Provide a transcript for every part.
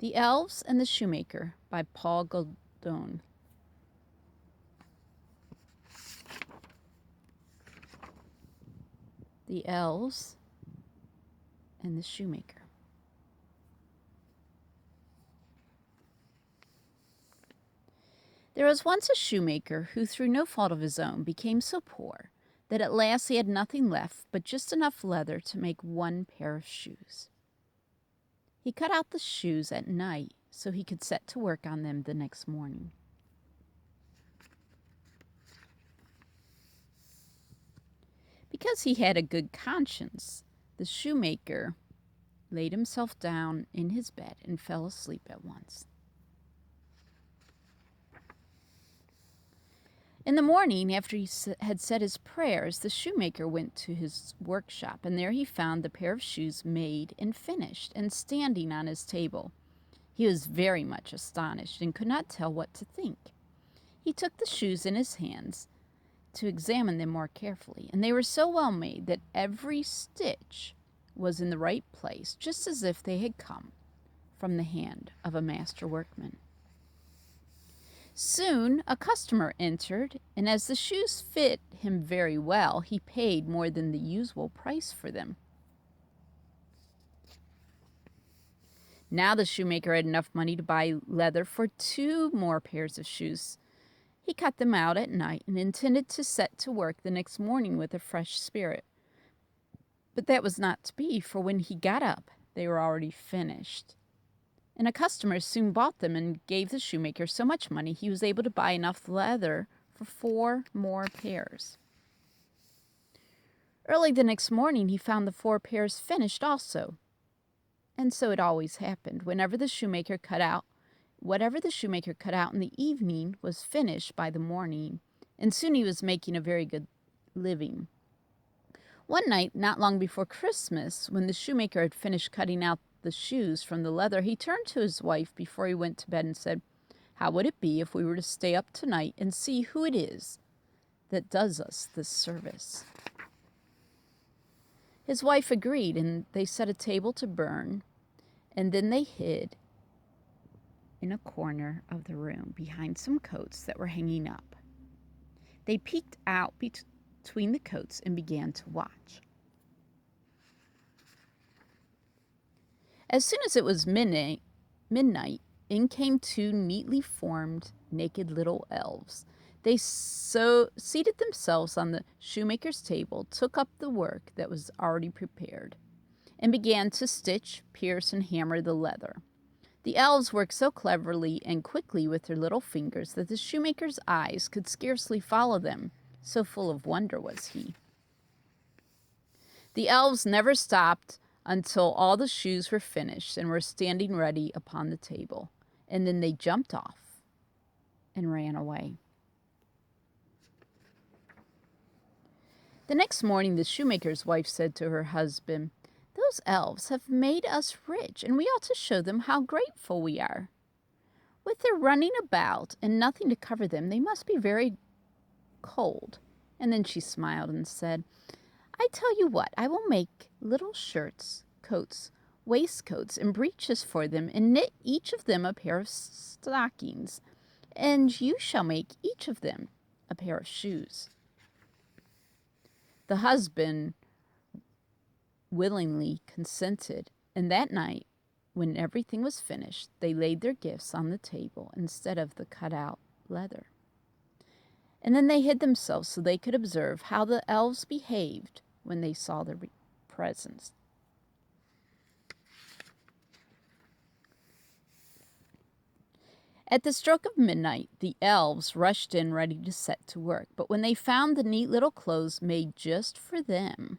The Elves and the Shoemaker by Paul Galdone. The Elves and the Shoemaker. There was once a shoemaker who, through no fault of his own, became so poor that at last he had nothing left but just enough leather to make one pair of shoes. He cut out the shoes at night so he could set to work on them the next morning. Because he had a good conscience, the shoemaker laid himself down in his bed and fell asleep at once. In the morning, after he had said his prayers, the shoemaker went to his workshop, and there he found the pair of shoes made and finished and standing on his table. He was very much astonished and could not tell what to think. He took the shoes in his hands to examine them more carefully, and they were so well made that every stitch was in the right place, just as if they had come from the hand of a master workman. Soon a customer entered, and as the shoes fit him very well, he paid more than the usual price for them. Now the shoemaker had enough money to buy leather for 2 more pairs of shoes. He cut them out at night and intended to set to work the next morning with a fresh spirit. But that was not to be, for when he got up, they were already finished. And a customer soon bought them and gave the shoemaker so much money he was able to buy enough leather for 4 more pairs. Early the next morning he found the 4 pairs finished also. And so it always happened. Whatever the shoemaker cut out in the evening was finished by the morning, and soon he was making a very good living. One night, not long before Christmas, when the shoemaker had finished cutting out the shoes from the leather, he turned to his wife before he went to bed and said, "How would it be if we were to stay up tonight and see who it is that does us this service?" His wife agreed, and they set a table to burn, and then they hid in a corner of the room behind some coats that were hanging up. They peeked out between the coats and began to watch. As soon as it was midnight, in came 2 neatly formed, naked little elves. They seated themselves on the shoemaker's table, took up the work that was already prepared, and began to stitch, pierce, and hammer the leather. The elves worked so cleverly and quickly with their little fingers that the shoemaker's eyes could scarcely follow them, so full of wonder was he. The elves never stopped until all the shoes were finished and were standing ready upon the table, and then they jumped off and ran away. The next morning the shoemaker's wife said to her husband, "Those elves have made us rich, and we ought to show them how grateful we are. With their running about and nothing to cover them, they must be very cold." And then she smiled and said, "I tell you what, I will make little shirts, coats, waistcoats, and breeches for them, and knit each of them a pair of stockings, and you shall make each of them a pair of shoes." The husband willingly consented, and that night, when everything was finished, they laid their gifts on the table instead of the cut-out leather. And then they hid themselves so they could observe how the elves behaved when they saw their presents. At the stroke of midnight, the elves rushed in ready to set to work, but when they found the neat little clothes made just for them,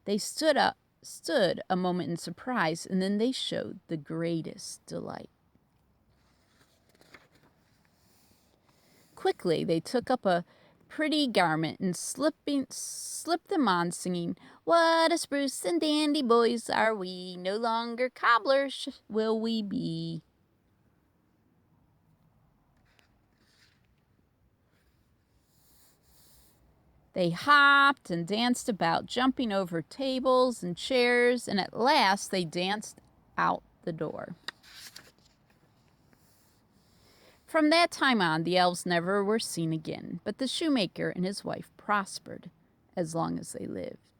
they stood a moment in surprise, and then they showed the greatest delight. Quickly, they took up a pretty garment and slipped them on, singing, "What a spruce and dandy boys are we, no longer cobblers will we be." They hopped and danced about, jumping over tables and chairs, and at last they danced out the door. From that time on, the elves never were seen again, but the shoemaker and his wife prospered as long as they lived.